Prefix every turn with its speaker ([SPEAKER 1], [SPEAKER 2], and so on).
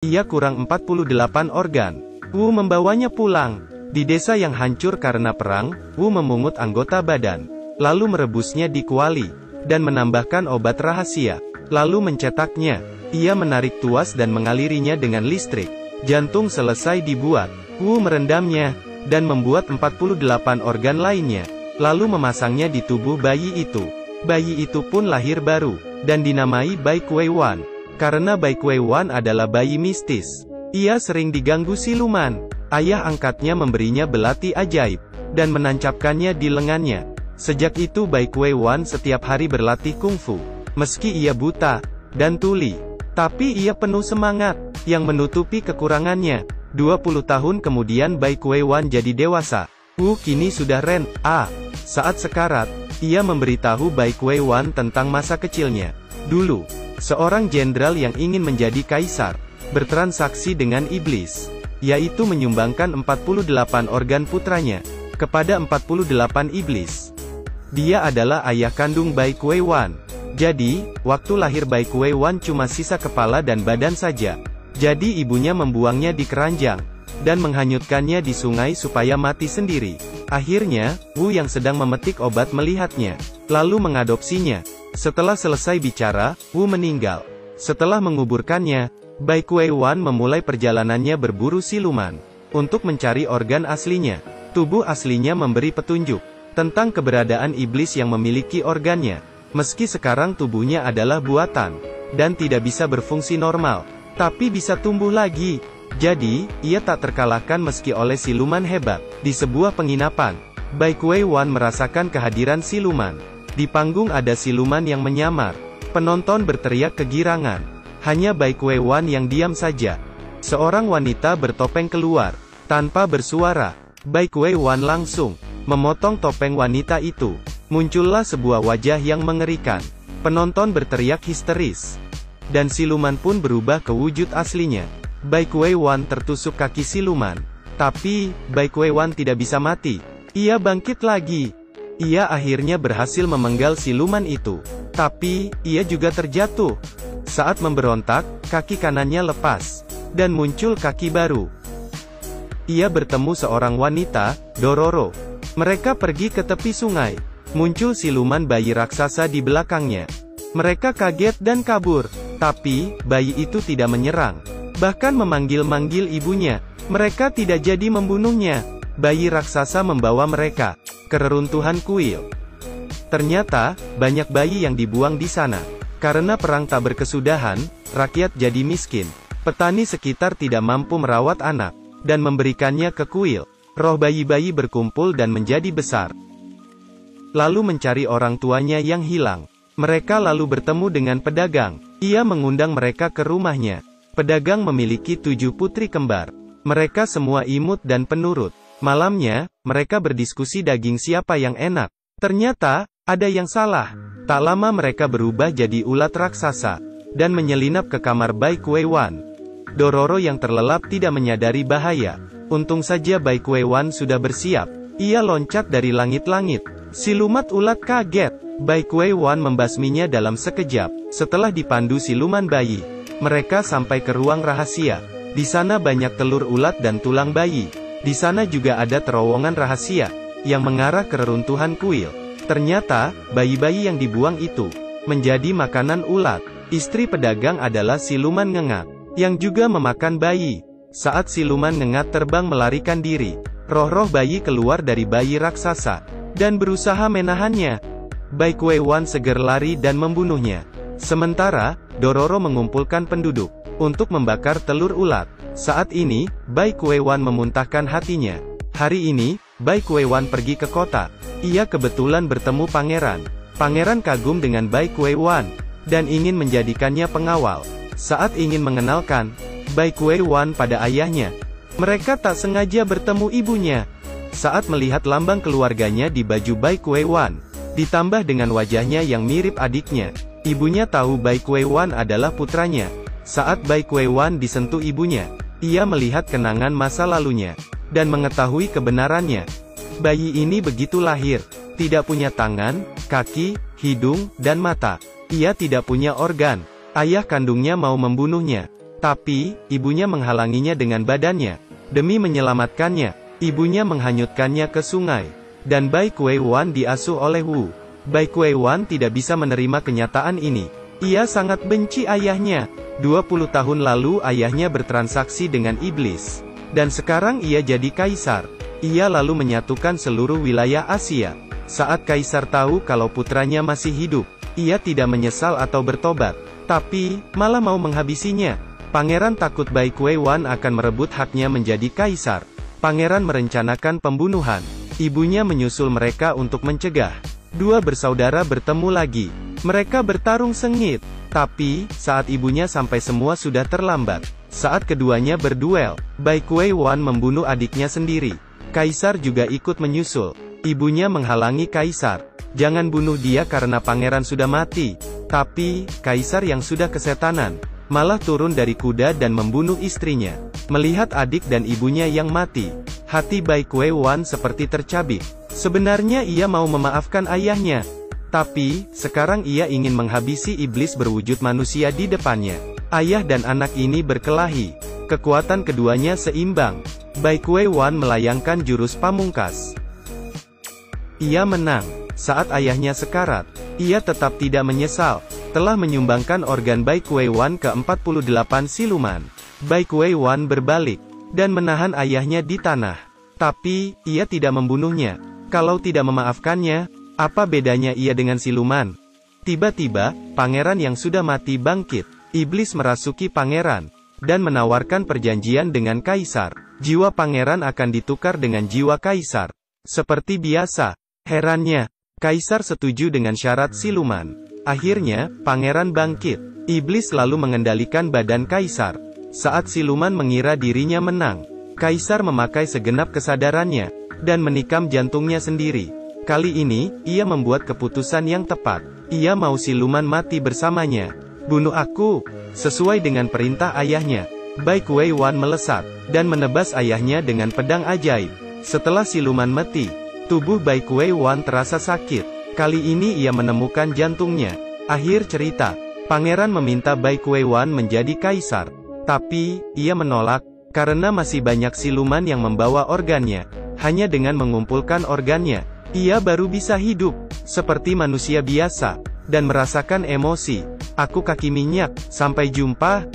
[SPEAKER 1] Ia kurang 48 organ. Wu membawanya pulang. Di desa yang hancur karena perang, Wu memungut anggota badan, lalu merebusnya di kuali, dan menambahkan obat rahasia, lalu mencetaknya. Ia menarik tuas dan mengalirinya dengan listrik. Jantung selesai dibuat. Wu merendamnya, dan membuat 48 organ lainnya, lalu memasangnya di tubuh bayi itu. Bayi itu pun lahir baru, dan dinamai Bai Kuiwan. Karena Bai Kuiwan adalah bayi mistis. Ia sering diganggu siluman. Ayah angkatnya memberinya belati ajaib, dan menancapkannya di lengannya. Sejak itu Bai Kuiwan setiap hari berlatih kungfu. Meski ia buta dan tuli, tapi ia penuh semangat, yang menutupi kekurangannya. 20 tahun kemudian Bai Kuiwan jadi dewasa. Wu kini sudah saat sekarat, ia memberitahu Bai Kuiwan tentang masa kecilnya. Dulu, seorang jenderal yang ingin menjadi kaisar, bertransaksi dengan iblis, yaitu menyumbangkan 48 organ putranya, kepada 48 iblis. Dia adalah ayah kandung Bai Kuiwan. Jadi, waktu lahir Bai Kuiwan cuma sisa kepala dan badan saja. Jadi ibunya membuangnya di keranjang, dan menghanyutkannya di sungai supaya mati sendiri. Akhirnya, Wu yang sedang memetik obat melihatnya, lalu mengadopsinya. Setelah selesai bicara, Wu meninggal. Setelah menguburkannya, Bai Kuiwan memulai perjalanannya berburu siluman, untuk mencari organ aslinya. Tubuh aslinya memberi petunjuk tentang keberadaan iblis yang memiliki organnya. Meski sekarang tubuhnya adalah buatan, dan tidak bisa berfungsi normal, tapi bisa tumbuh lagi. Jadi, ia tak terkalahkan meski oleh siluman hebat. Di sebuah penginapan, Bai Kuiwan merasakan kehadiran siluman. Di panggung ada siluman yang menyamar. Penonton berteriak kegirangan. Hanya Bai Kuiwan yang diam saja. Seorang wanita bertopeng keluar, tanpa bersuara. Bai Kuiwan langsung memotong topeng wanita itu. Muncullah sebuah wajah yang mengerikan. Penonton berteriak histeris. Dan siluman pun berubah ke wujud aslinya. Bai Kuiwan tertusuk kaki siluman. Tapi, Bai Kuiwan tidak bisa mati. Ia bangkit lagi. Ia akhirnya berhasil memenggal siluman itu. Tapi, ia juga terjatuh. Saat memberontak, kaki kanannya lepas. Dan muncul kaki baru. Ia bertemu seorang wanita, Dororo. Mereka pergi ke tepi sungai. Muncul siluman bayi raksasa di belakangnya. Mereka kaget dan kabur. Tapi, bayi itu tidak menyerang. Bahkan memanggil-manggil ibunya. Mereka tidak jadi membunuhnya. Bayi raksasa membawa mereka ke reruntuhan kuil. Ternyata, banyak bayi yang dibuang di sana. Karena perang tak berkesudahan, rakyat jadi miskin. Petani sekitar tidak mampu merawat anak, dan memberikannya ke kuil. Roh bayi-bayi berkumpul dan menjadi besar. Lalu mencari orang tuanya yang hilang. Mereka lalu bertemu dengan pedagang. Ia mengundang mereka ke rumahnya. Pedagang memiliki 7 putri kembar. Mereka semua imut dan penurut. Malamnya, mereka berdiskusi daging siapa yang enak. Ternyata, ada yang salah. Tak lama mereka berubah jadi ulat raksasa, dan menyelinap ke kamar Bai Kuiwan. Dororo yang terlelap tidak menyadari bahaya. Untung saja Bai Kuiwan sudah bersiap. Ia loncat dari langit-langit. Siluman ulat kaget. Bai Kuiwan membasminya dalam sekejap. Setelah dipandu siluman bayi, mereka sampai ke ruang rahasia. Di sana banyak telur ulat dan tulang bayi. Di sana juga ada terowongan rahasia, yang mengarah ke reruntuhan kuil. Ternyata, bayi-bayi yang dibuang itu, menjadi makanan ulat. Istri pedagang adalah siluman ngengat, yang juga memakan bayi. Saat siluman ngengat terbang melarikan diri, roh-roh bayi keluar dari bayi raksasa, dan berusaha menahannya. Bai Kuiwan seger lari dan membunuhnya. Sementara, Dororo mengumpulkan penduduk, untuk membakar telur ulat. Saat ini, Bai Kuiwan memuntahkan hatinya. Hari ini, Bai Kuiwan pergi ke kota. Ia kebetulan bertemu pangeran. Pangeran kagum dengan Bai Kuiwan, dan ingin menjadikannya pengawal. Saat ingin mengenalkan Bai Kuiwan pada ayahnya, mereka tak sengaja bertemu ibunya. Saat melihat lambang keluarganya di baju Bai Kuiwan, ditambah dengan wajahnya yang mirip adiknya, ibunya tahu Bai Kuiwan adalah putranya. Saat Bai Kuiwan disentuh ibunya, ia melihat kenangan masa lalunya, dan mengetahui kebenarannya. Bayi ini begitu lahir, tidak punya tangan, kaki, hidung, dan mata. Ia tidak punya organ. Ayah kandungnya mau membunuhnya. Tapi, ibunya menghalanginya dengan badannya. Demi menyelamatkannya, ibunya menghanyutkannya ke sungai. Dan Bai Kuiwan diasuh oleh Wu. Bai Kuiwan tidak bisa menerima kenyataan ini. Ia sangat benci ayahnya. 20 tahun lalu ayahnya bertransaksi dengan iblis. Dan sekarang ia jadi kaisar. Ia lalu menyatukan seluruh wilayah Asia. Saat kaisar tahu kalau putranya masih hidup, ia tidak menyesal atau bertobat, tapi malah mau menghabisinya. Pangeran takut Bai Kuiwan akan merebut haknya menjadi kaisar. Pangeran merencanakan pembunuhan. Ibunya menyusul mereka untuk mencegah. Dua bersaudara bertemu lagi. Mereka bertarung sengit. Tapi, saat ibunya sampai semua sudah terlambat. Saat keduanya berduel, Bai Kuiwan membunuh adiknya sendiri. Kaisar juga ikut menyusul. Ibunya menghalangi kaisar. Jangan bunuh dia karena pangeran sudah mati. Tapi, kaisar yang sudah kesetanan, malah turun dari kuda dan membunuh istrinya. Melihat adik dan ibunya yang mati, hati Bai Kuiwan seperti tercabik. Sebenarnya ia mau memaafkan ayahnya. Tapi, sekarang ia ingin menghabisi iblis berwujud manusia di depannya. Ayah dan anak ini berkelahi. Kekuatan keduanya seimbang. Bai Kuiwan melayangkan jurus pamungkas. Ia menang. Saat ayahnya sekarat, ia tetap tidak menyesal. Telah menyumbangkan organ Bai Kuiwan ke 48 siluman. Bai Kuiwan berbalik, dan menahan ayahnya di tanah. Tapi, ia tidak membunuhnya. Kalau tidak memaafkannya, apa bedanya ia dengan siluman? Tiba-tiba, pangeran yang sudah mati bangkit. Iblis merasuki pangeran, dan menawarkan perjanjian dengan kaisar. Jiwa pangeran akan ditukar dengan jiwa kaisar. Seperti biasa. Herannya, kaisar setuju dengan syarat siluman. Akhirnya, pangeran bangkit. Iblis lalu mengendalikan badan kaisar. Saat siluman mengira dirinya menang, kaisar memakai segenap kesadarannya, dan menikam jantungnya sendiri. Kali ini, ia membuat keputusan yang tepat. Ia mau siluman mati bersamanya. Bunuh aku, sesuai dengan perintah ayahnya. Bai Kuiwan melesat, dan menebas ayahnya dengan pedang ajaib. Setelah siluman mati, tubuh Bai Kuiwan terasa sakit. Kali ini ia menemukan jantungnya. Akhir cerita, pangeran meminta Bai Kuiwan menjadi kaisar. Tapi, ia menolak, karena masih banyak siluman yang membawa organnya. Hanya dengan mengumpulkan organnya, ia baru bisa hidup, seperti manusia biasa, dan merasakan emosi. Aku kaki minyak, sampai jumpa.